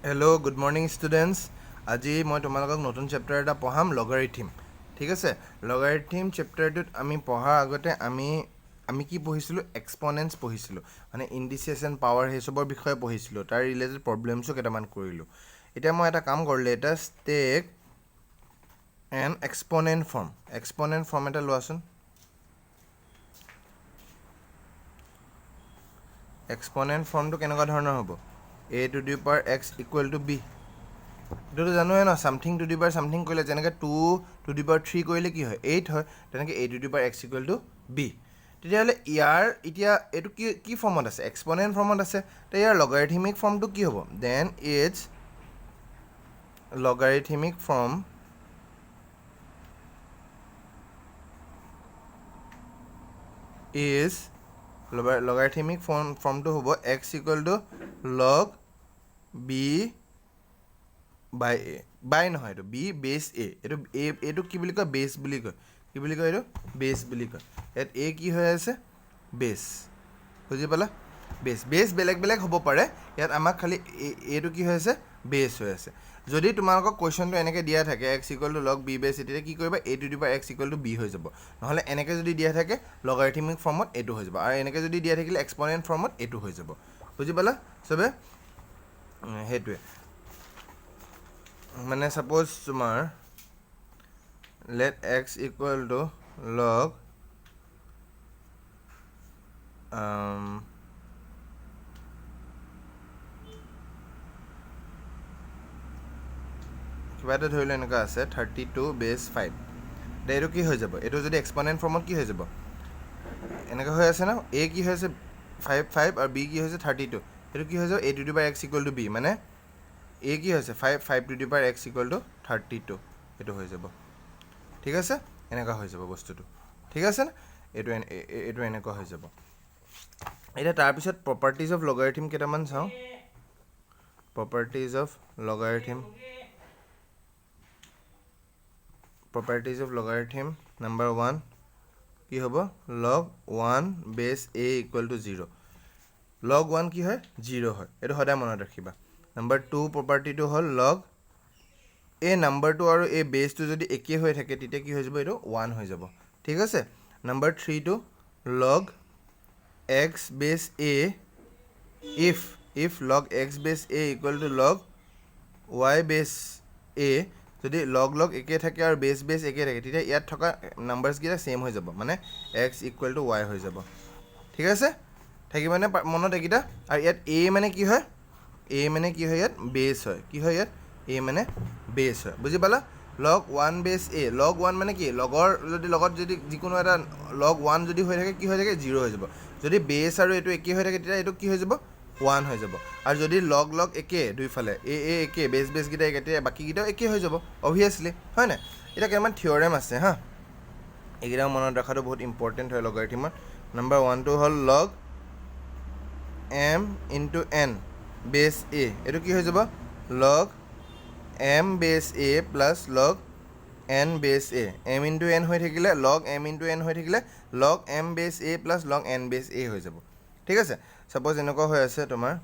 Hello' good morning students. আজি মই তোমালোকক নতুন চেপ্টাৰ এটা পঢ়াম, লগাৰিথম। ঠিক আছে, লগাৰিথম চেপ্টাৰটোত আমি পঢ়াৰ আগতে আমি কি পঢ়িছিলোঁ? এক্সপনেণ্টছ পঢ়িছিলোঁ, মানে ইণ্ডিচিয়েছ এণ্ড পাৱাৰ সেইচবৰ বিষয়ে পঢ়িছিলোঁ। তাৰ ৰিলেটেড প্ৰব্লেমছো কেইটামান কৰিলোঁ। এতিয়া মই এটা কাম কৰোঁ, let us tech N এক্সপনেণ্ট form এটা লোৱাচোন। এক্সপনেণ্ট ফৰ্মটো কেনেকুৱা ধৰণৰ হ'ব? a to the power x equal to b। এইটোতো জানোৱে ন, something to the power something কৰিলে, যেনেকৈ 2 টু দি পাৱাৰ 3 কৰিলে কি হয়? 8 হয়। তেনেকৈ a to the power x equal to b। তেতিয়াহ'লে ইয়াৰ এতিয়া এইটো কি ফৰ্মত আছে? এক্সপনেণ্ট ফৰ্মত আছে। তো ইয়াৰ লগাৰিথমিক ফৰ্মটো কি হ'ব? Then it's logarithmic form is logarithmic ফৰ্মটো হ'ব x equal to log b বাই এ। বাই নহয়, এইটো বি বেছ এ। এইটো কি বুলি কয়? বেছ বুলি কয়। কি বুলি কয়? এইটো বেছ বুলি কয়। ইয়াত এ কি হৈ আছে? বেছ। বুজি পালা? বেছ বেলেগ বেলেগ হ'ব পাৰে। ইয়াত আমাক খালি এইটো কি হৈ আছে? বেছ হৈ আছে। যদি তোমালোকক কুৱেশ্যনটো এনেকৈ দিয়া থাকে x equal to log b base, তেতিয়া কি কৰিবা? a to the power x equal to b হৈ যাব। নহ'লে এনেকৈ যদি দিয়া থাকে লগাৰিথমিক ফৰ্মত এইটো হৈ যাব, আৰু এনেকৈ যদি দিয়া থাকিলে এক্সপনেণ্ট ফৰ্মত এইটো হৈ যাব। বুজি পালা চবে? সেইটোৱে মানে ছাপ'জ তোমাৰ লেট এক্স ইকুৱেল টু লগ কিবা এটা ধৰি লওঁ এনেকুৱা আছে 32 বেছ 5। এতিয়া এইটো কি হৈ যাব? এইটো যদি এক্সপনেণ্ট ফৰ্মত কি হৈ যাব? এনেকৈ হৈ আছে ন, এ কি হৈ আছে? 5 আৰু বি কি হৈছে? 32। এইটো কি হৈ যাব? a to the power x equal to b, মানে এ কি হৈছে? 5 two the power x equal two 32। এইটো হৈ যাব। ঠিক আছে, এনেকুৱা হৈ যাব বস্তুটো। ঠিক আছে নে? এইটো এনেকুৱা হৈ যাব। এতিয়া তাৰপিছত প্ৰপাৰ্টিজ অফ লগাৰিথম কেইটামান চাওঁ। প্ৰপাৰ্টিজ অফ লগাৰিথম নাম্বাৰ 1 কি হ'ব? লগ 1 বেছ এ ইকুৱেল টু 0। লগ 1 কি হয়? 0 হয়। এইটো সদায় মনত ৰাখিবা। নাম্বাৰ 2 প্ৰপাৰ্টিটো হ'ল লগ এই নাম্বাৰটো আৰু এই বেছটো যদি একেই হৈ থাকে তেতিয়া কি হৈ যাব? এইটো 1 হৈ যাব। ঠিক আছে। নাম্বাৰ 3টো লগ এক্স বেছ এ ইফ লগ এক্স বেছ a equal to log Y বেছ এ। যদি লগ একে থাকে আৰু বেছ একে থাকে, তেতিয়া ইয়াত থকা নাম্বাৰছকেইটা ছেইম হৈ যাব, মানে এক্স ইকুৱেল টু ৱাই হৈ যাব। ঠিক আছে, থাকিবনে মনত এইকেইটা? আৰু ইয়াত এ মানে কি হয়? এ মানে কি হয়? ইয়াত বেছ হয়। কি হয় ইয়াত? এ মানে বেছ হয়। বুজি পালা? লগ 1 বেছ এ। লগ 1 মানে কি? লগত যদি যিকোনো এটা লগ 1 যদি হৈ থাকে, কি হৈ থাকে? 0 হৈ যাব। যদি বেছ আৰু এইটো একে হৈ থাকে, তেতিয়া এইটো কি হৈ যাব? 1 হৈ যাব। আৰু যদি লগ একে দুইফালে একে বেছকেইটা একে, তেতিয়া বাকীকেইটাও একে হৈ যাব অভিয়াছলি, হয় নাই? এতিয়া কেইটামান থিয়ৰেম আছে হা, এইকেইটা মনত ৰখাটো বহুত ইম্পৰ্টেণ্ট হয় লগাৰিথমত। নাম্বাৰ 1টো হ'ল লগ এম ইনটু এন বেছ এ। এইটো কি হৈ যাব? লগ এম বেছ এ প্লাছ লগ এন বেছ এ। এম ইনটু এন হৈ থাকিলে, লগ এম ইনটু এন হৈ থাকিলে লগ এম বেছ এ প্লাছ লগ এন বেছ এ হৈ যাব। ঠিক আছে, ছাপ'জ এনেকুৱা হৈ আছে তোমাৰ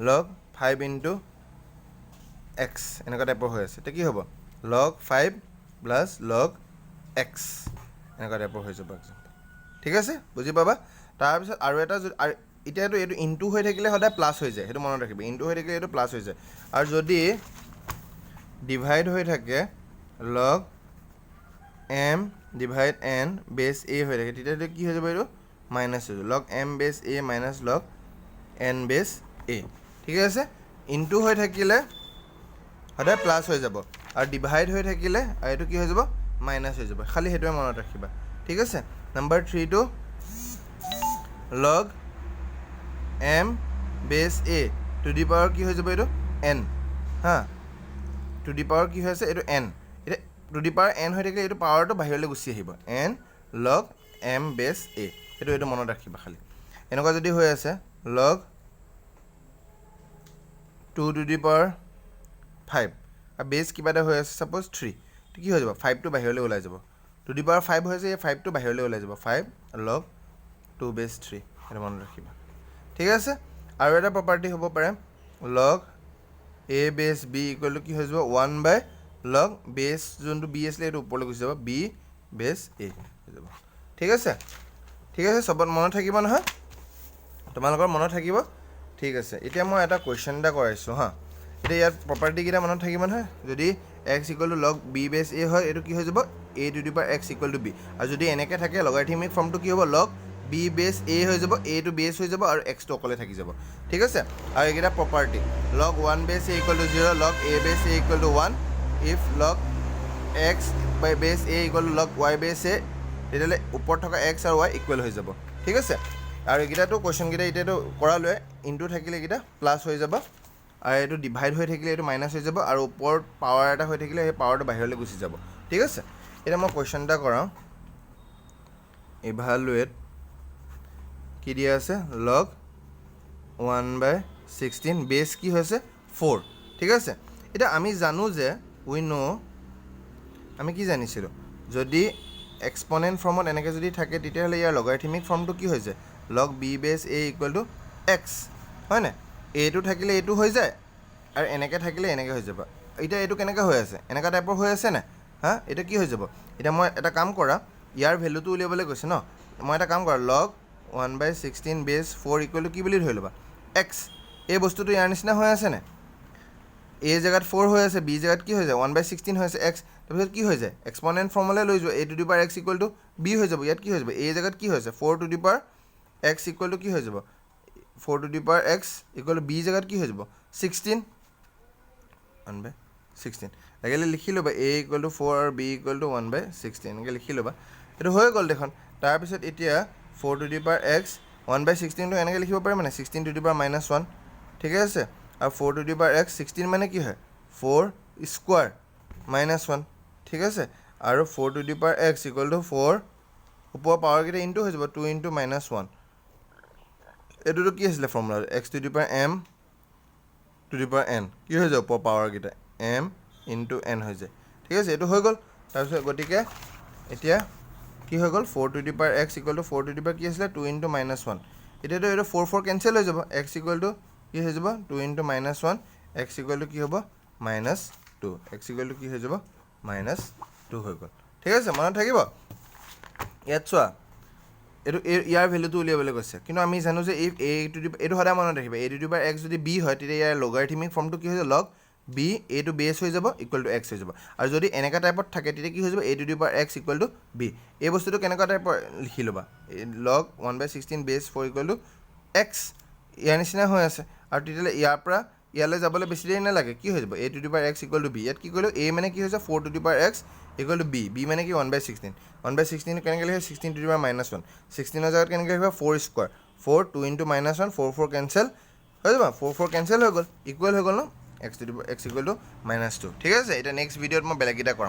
লগ 5 ইনটু এক্স, এনেকুৱা টাইপৰ হৈ আছে। এতিয়া কি হ'ব? লগ 5 প্লাছ লগ এক্স, এনেকুৱা টাইপৰ হৈ যাব এক্সাম্পল। ঠিক আছে, বুজি পাবা? তাৰপিছত আৰু এটা এতিয়াতো এইটো ইনটু হৈ থাকিলে সদায় প্লাছ হৈ যায়, সেইটো মনত ৰাখিবা। ইনটু হৈ থাকিলে এইটো প্লাছ হৈ যায়। আৰু যদি ডিভাইড হৈ থাকে লগ এম ডিভাইড এন বেছ এ হৈ থাকে, তেতিয়াহ'লে কি হৈ যাব? এইটো মাইনাছ হৈ যাব। লগ এম বেছ এ মাইনাছ লগ এন বেছ এ। ঠিক আছে, ইনটু হৈ থাকিলে সদায় প্লাছ হৈ যাব, আৰু ডিভাইড হৈ থাকিলে আৰু এইটো কি হৈ যাব? মাইনাছ হৈ যাব। খালি সেইটোৱে মনত ৰাখিবা। ঠিক আছে। নাম্বাৰ 3টো লগ এম বেছ এ টু দি পাৱাৰ কি হৈ যাব? এইটো এন হা, টু দি পাৱাৰ কি হৈ আছে? এইটো এন। এতিয়া টু দি পাৱাৰ এন হৈ থাকিলে এইটো পাৱাৰটো বাহিৰলৈ গুচি আহিব। এন লগ এম বেছ এ, এইটো মনত ৰাখিবা খালি। এনেকুৱা যদি হৈ আছে লগ 2 টু দি পাৱাৰ 5 আৰু বেছ কিবা এটা হৈ আছে ছাপ'জ 3, কি হৈ যাব? 5টো বাহিৰলৈ ওলাই যাব। টু দি পাৱাৰ 5 হৈছে, এই 5টো বাহিৰলৈ ওলাই যাব। 5 লগ 2 বেছ 3, সেইটো মনত ৰাখিবা। ঠিক আছে। আৰু এটা প্ৰপাৰ্টি হ'ব পাৰে লগ a বেছ b ইকুৱেল টু কি হৈ যাব 1 বাই লগ বেছ যোনটো b আছিলে এইটো ওপৰলৈ গুচি যাব b বেছ a হৈ যাব ঠিক আছে চবত মনত থাকিব নহয় তোমালোকৰ মনত থাকিব ঠিক আছে এতিয়া মই এটা কুৱেশ্যন এটা কৰাইছোঁ হা এতিয়া ইয়াত প্ৰপাৰ্টিকেইটা মনত থাকিব নহয় যদি x equal to log b বেছ a হয় এইটো কি হৈ যাব a to the power x equal to b আৰু যদি এনেকৈ থাকে লগাৰিথমিক ফৰ্মটো কি হ'ব লগ b বেছ a হৈ যাব a টু বেছ হৈ যাব আৰু x টো অকলে থাকি যাব ঠিক আছে আৰু এইকেইটা প্ৰপাৰ্টি লগ 1 বেছ a equal to 0 log a বেছ a equal to 1 if log x বাই বেছ a equal to log y বেছ a তেতিয়াহ'লে ওপৰত থকা x আৰু y ইকুৱেল হৈ যাব ঠিক আছে আৰু এইকেইটাতো কুৱেশ্যনকেইটা এতিয়াতো কৰালোৱে ইনটু থাকিলে এইকেইটা প্লাছ হৈ যাব আৰু এইটো ডিভাইড হৈ থাকিলে এইটো মাইনাছ হৈ যাব আৰু ওপৰত পাৱাৰ এটা হৈ থাকিলে সেই পাৱাৰটো বাহিৰলৈ গুচি যাব ঠিক আছে এতিয়া মই কুৱেশ্যন এটা কৰাওঁ ইভালুৱেট কি দিয়া আছে লগ 1/16 বেছ কি হৈছে 4 ঠিক আছে এতিয়া আমি জানো যে উই নো আমি কি জানিছিলোঁ যদি এক্সপনেণ্ট ফৰ্মত এনেকৈ যদি থাকে তেতিয়াহ'লে ইয়াৰ লগাৰিথমিক ফৰ্মটো কি হৈ যায় লগ b বেছ a ইকুৱেল টু x হয়নে এইটো থাকিলে এইটো হৈ যায় আৰু এনেকৈ থাকিলে এনেকৈ হৈ যাব এতিয়া এইটো কেনেকৈ হৈ আছে এনেকুৱা টাইপৰ হৈ আছে নে হা এইটো কি হৈ যাব এতিয়া মই এটা কাম কৰা ইয়াৰ ভেলুটো উলিয়াবলৈ কৈছে ন মই এটা কাম কৰা লগ 1/16 বেছ 4 ইকুৱেল টু কি বুলি ধৰি ল'বা x এই বস্তুটো ইয়াৰ নিচিনা হৈ আছে নে a জেগাত 4 হৈ আছে b জেগাত কি হৈ যায় 1/16 হৈ আছে x তাৰপিছত কি হৈ যায় এক্সপনেণ্ট ফৰ্মলৈ লৈ যোৱা a to the power x equal to b হৈ যাব ইয়াত কি হৈ যাব a জেগাত কি হৈছে 4 two the power x equal two কি হৈ যাব 4 two the power x equal to b জেগাত কি হৈ যাব 16 1/16 লাগিলে লিখি ল'বা a ইকুৱেল টু 4 আৰু b ইকুৱেল টু 1/16 এনেকৈ লিখি ল'বা এইটো হৈ গ'ল দেখোন তাৰপিছত এতিয়া 4 টু দি পাৱাৰ x 1/16টো এনেকৈ লিখিব পাৰিম মানে 16 টু দি পাৱাৰ -1 ঠিক আছে আৰু 4 টু দি পাৱাৰ x 16 মানে কি হয় 4 স্কোৱাৰ -1 ঠিক আছে আৰু 4 two the power x equal two 4 ওপৰৰ পাৱাৰকেইটা ইনটু হৈ যাব 2 ইনটু -1 এইটোতো কি আছিলে formula x two the power m two the power n কি হৈ যাব ওপৰৰ পাৱাৰকেইটা m ইনটু n হৈ যায় ঠিক আছে এইটো হৈ গ'ল তাৰপিছত গতিকে এতিয়া কি হৈ গ'ল 4 two the power x equal two 4 two the power কি আছিলে 2 ইনটু -1 এতিয়াতো এইটো 4 কেঞ্চেল হৈ যাব x ইকুৱেল টু কি হৈ যাব 2 ইনটু -1 x ইকুৱেল টু কি হ'ব -2 x ইকুৱেল টু কি হৈ যাব -2 হৈ গ'ল ঠিক আছে মনত থাকিব ইয়াত চোৱা এইটো ইয়াৰ ভেলুটো উলিয়াবলৈ কৈছে কিন্তু আমি জানো যে এই এইটো সদায় মনত ৰাখিবা a to the power x যদি b হয় তেতিয়া ইয়াৰ লগাৰিথমিক ফৰ্মটো কি হৈ যাব লগ b a টু বেছ হৈ যাব ইকুৱেল টু x হৈ যাব আৰু যদি এনেকুৱা টাইপত থাকে তেতিয়া কি হৈ যাব a to the power x equal to b এই বস্তুটো কেনেকুৱা টাইপৰ লিখি ল'বা লগ 1/16 বেছ 4 ইকুৱেল টু x ইয়াৰ নিচিনা হৈ আছে আৰু তেতিয়াহ'লে ইয়াৰ পৰা ইয়ালৈ যাবলৈ বেছি দেৰি নালাগে কি হৈ যাব a to the power x equal to b ইয়াত কি কৰিলোঁ a মানে কি হৈছে 4 two the power x equal to b মানে কি 1/16 1/16 কেনেকৈ লিখিব 16 টু দি পাৱাৰ -1 16ৰ জেগাত কেনেকৈ লিখিবা 4 স্কোৱাৰ 4 2 ইনটু -1 4 কেঞ্চেল হৈ যাব 4 কেঞ্চেল হৈ গ'ল ইকুৱেল হৈ গ'ল ন x ইকুৱেল টু -2 ঠিক আছে এতিয়া নেক্সট ভিডিঅ'ত মই বেলেগ এটা কৰাম